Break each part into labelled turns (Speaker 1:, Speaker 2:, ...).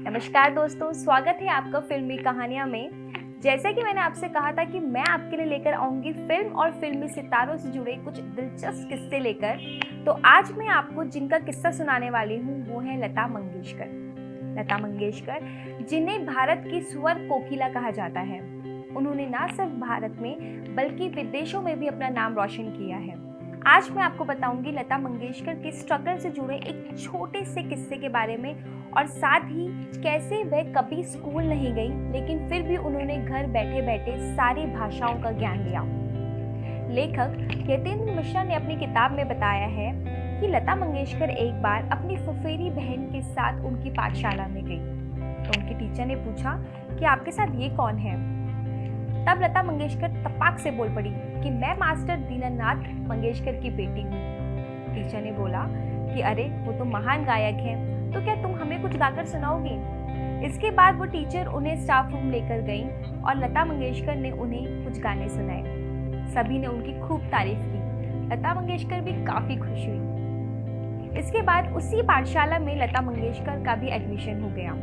Speaker 1: नमस्कार दोस्तों, स्वागत है आपका फिल्मी कहानियां में। जैसे कि मैंने आपसे कहा था कि मैं आपके लिए लेकर आऊंगी फिल्म और फिल्मी सितारों से जुड़े कुछ दिलचस्प किस्से लेकर, तो आज मैं आपको जिनका किस्सा सुनाने वाली हूँ वो है लता मंगेशकर। लता मंगेशकर, जिन्हें भारत की स्वर कोकिला कहा जाता है, उन्होंने न सिर्फ भारत में बल्कि विदेशों में भी अपना नाम रोशन किया है। आज मैं आपको बताऊंगी लता मंगेशकर के स्ट्रगल से जुड़े एक छोटे से किस्से के बारे में, और साथ ही कैसे वह कभी स्कूल नहीं गई लेकिन फिर भी उन्होंने घर बैठे बैठे सारी भाषाओं का ज्ञान लिया। लेखक यतेंद्र मिश्रा ने अपनी किताब में बताया है कि लता मंगेशकर एक बार अपनी फुफेरी बहन के साथ उनकी पाठशाला में गई, तो उनके टीचर ने पूछा कि आपके साथ ये कौन है। तब लता मंगेशकर तपाक से बोल पड़ी कि मैं मास्टर दीनानाथ मंगेशकर की बेटी हूँ। टीचर ने बोला कि अरे वो तो महान गायक हैं, तो क्या तुम हमें कुछ गाकर सुनाओगी। इसके बाद वो टीचर उन्हें स्टाफ रूम लेकर गई और लता मंगेशकर ने उन्हें कुछ गाने सुनाए। सभी ने उनकी खूब तारीफ की। लता मंगेशकर भी काफी खुश हुई। इसके बाद उसी पाठशाला में लता मंगेशकर का भी एडमिशन हो गया।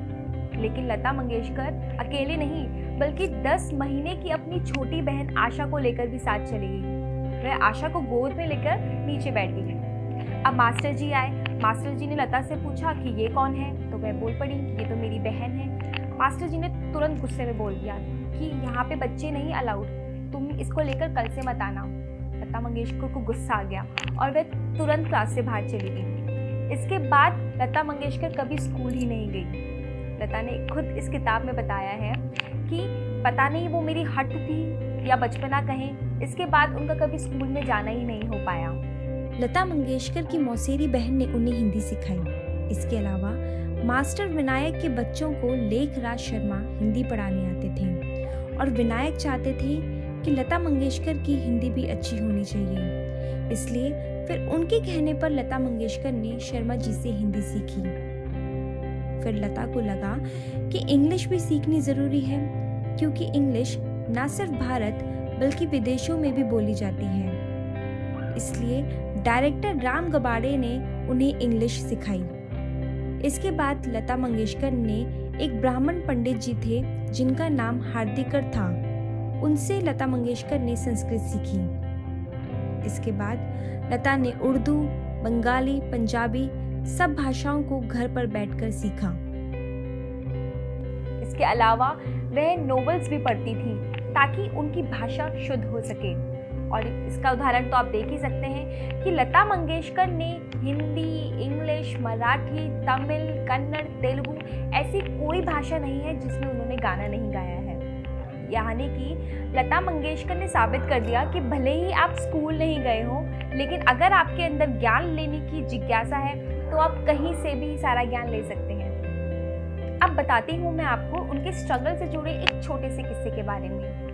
Speaker 1: लेकिन लता मंगेशकर अकेले नहीं बल्कि 10 महीने की अपनी छोटी बहन आशा को लेकर भी साथ चली गई। वह आशा को गोद में लेकर नीचे बैठ गई। अब मास्टर जी आए। मास्टर जी ने लता से पूछा कि ये कौन है, तो वह बोल पड़ी कि ये तो मेरी बहन है। मास्टर जी ने तुरंत गुस्से में बोल दिया कि यहाँ पे बच्चे नहीं अलाउड, तुम इसको लेकर कल से मत आना। लता मंगेशकर को गुस्सा आ गया और वह तुरंत क्लास से बाहर चली गई। इसके बाद लता मंगेशकर कभी स्कूल ही नहीं गई। लता ने खुद इस किताब में बताया है कि पता नहीं वो मेरी हट थी या बचपना कहें, इसके बाद उनका कभी स्कूल में जाना ही नहीं हो पाया।
Speaker 2: लता मंगेशकर की मौसेरी बहन ने उन्हें हिंदी सिखाई। इसके अलावा मास्टर विनायक के बच्चों को लेख राज शर्मा हिंदी पढ़ाने आते थे और विनायक चाहते थे कि लता मंगेशकर की हिंदी भी अच्छी होनी चाहिए। इसलिए फिर उनके कहने पर लता मंगेशकर ने शर्मा जी से हिंदी सीखी। फिर लता को लगा कि इंग्लिश भी सीखनी ज़रूरी है, क्योंकि इंग्लिश न सिर्फ भारत बल्कि विदेशों में भी बोली जाती है। इसलिए डायरेक्टर राम गबाड़े ने उन्हें इंग्लिश सिखाई। इसके बाद लता मंगेशकर ने एक ब्राह्मण पंडित जी थे जिनका नाम हार्दिकर था, उनसे लता मंगेशकर ने संस्कृत सीखी। इसके बाद लता ने उर्दू, बंगाली, पंजाबी सब भाषाओं को घर पर बैठकर सीखा।
Speaker 1: इसके अलावा वह नॉवेल्स भी पढ़ती थी ताकि उनकी भाषा शुद्ध हो सके। और इसका उदाहरण तो आप देख ही सकते हैं कि लता मंगेशकर ने हिंदी, इंग्लिश, मराठी, तमिल, कन्नड़, तेलुगु ऐसी कोई भाषा नहीं है जिसमें उन्होंने गाना नहीं गाया है। यानी कि लता मंगेशकर ने साबित कर दिया कि भले ही आप स्कूल नहीं गए हो, लेकिन अगर आपके अंदर ज्ञान लेने की जिज्ञासा है तो आप कहीं से भी सारा ज्ञान ले सकते हैं। अब बताती हूँ मैं आपको उनके स्ट्रगल से जुड़े एक छोटे से किस्से के बारे में।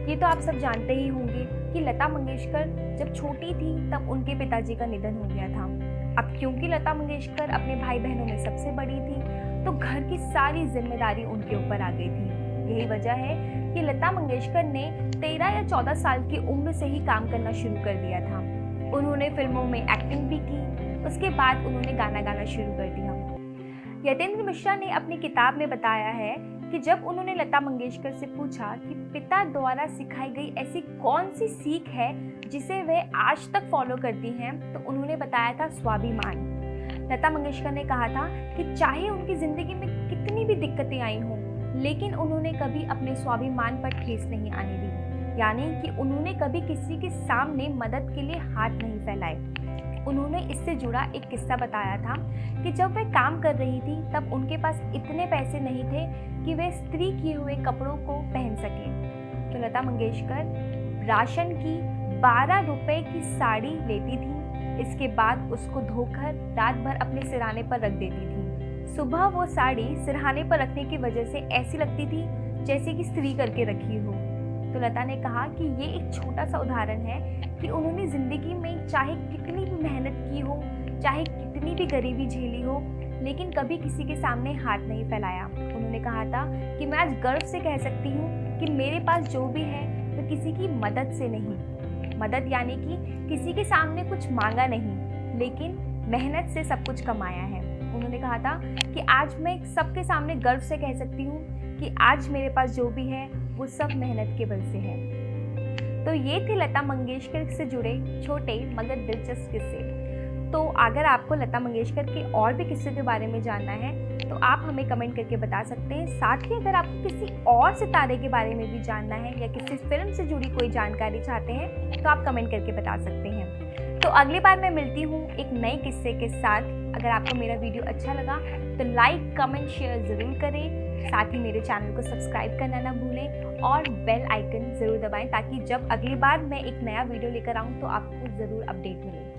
Speaker 1: ये तो आप सब जानते ही होंगे कि लता मंगेशकर जब छोटी थी तब उनके पिताजी का निधन हो गया था। अब क्योंकि लता मंगेशकर अपने भाई बहनों में सबसे बड़ी थी, तो घर की सारी जिम्मेदारी उनके ऊपर आ गई थी। यही वजह है कि लता मंगेशकर ने 13 या 14 साल की उम्र से ही काम करना शुरू कर दिया था। उन्होंने फिल्मों में एक्टिंग भी की। उसके बाद उन्होंने गाना गाना शुरू कर दिया। यतेंद्र मिश्रा ने अपनी किताब में बताया है कि जब उन्होंने लता मंगेशकर से पूछा कि पिता द्वारा सिखाई गई ऐसी कौन सी सीख है जिसे वह आज तक फॉलो करती हैं, तो उन्होंने बताया था स्वाभिमान। लता मंगेशकर ने कहा था कि चाहे उनकी जिंदगी में कितनी भी दिक्कतें आई हों, लेकिन उन्होंने कभी अपने स्वाभिमान पर ठेस नहीं आने दी। यानी कि उन्होंने कभी किसी के सामने मदद के लिए हाथ नहीं फैलाए। उन्होंने इससे जुड़ा एक किस्सा बताया था कि जब वह काम कर रही थी तब उनके पास इतने पैसे नहीं थे कि वे इस्त्री किए हुए कपड़ों को पहन सके। तो लता मंगेशकर राशन की 12 रुपए की साड़ी लेती थी। इसके बाद उसको धोकर रात भर अपने सिरहाने पर रख देती थी। सुबह वो साड़ी सिरहाने पर रखने की वजह से ऐसी लगती थी जैसे कि इस्त्री करके रखी हो। तो लता ने कहा कि ये एक छोटा सा उदाहरण है कि उन्होंने ज़िंदगी में चाहे कितनी भी मेहनत की हो, चाहे कितनी भी गरीबी झेली हो, लेकिन कभी किसी के सामने हाथ नहीं फैलाया। उन्होंने कहा था कि मैं आज गर्व से कह सकती हूँ कि मेरे पास जो भी है वो किसी की मदद से नहीं। मदद यानी कि किसी के सामने कुछ मांगा नहीं, लेकिन मेहनत से सब कुछ कमाया है। उन्होंने कहा था कि आज मैं सबके सामने गर्व से कह सकती हूँ कि आज मेरे पास जो भी है वो सब मेहनत के बल से है। तो ये थे लता मंगेशकर से जुड़े छोटे मगर दिलचस्प किस्से। तो अगर आपको लता मंगेशकर के और भी किस्से के बारे में जानना है तो आप हमें कमेंट करके बता सकते हैं। साथ ही अगर आपको किसी और सितारे के बारे में भी जानना है या किसी फिल्म से जुड़ी कोई जानकारी चाहते हैं तो आप कमेंट करके बता सकते हैं। तो अगली बार मैं मिलती हूँ एक नए किस्से के साथ। अगर आपको मेरा वीडियो अच्छा लगा तो लाइक कमेंट शेयर ज़रूर करें। साथ ही मेरे चैनल को सब्सक्राइब करना ना भूलें और बेल आइकन ज़रूर दबाएं ताकि जब अगली बार मैं एक नया वीडियो लेकर आऊँ तो आपको ज़रूर अपडेट मिले।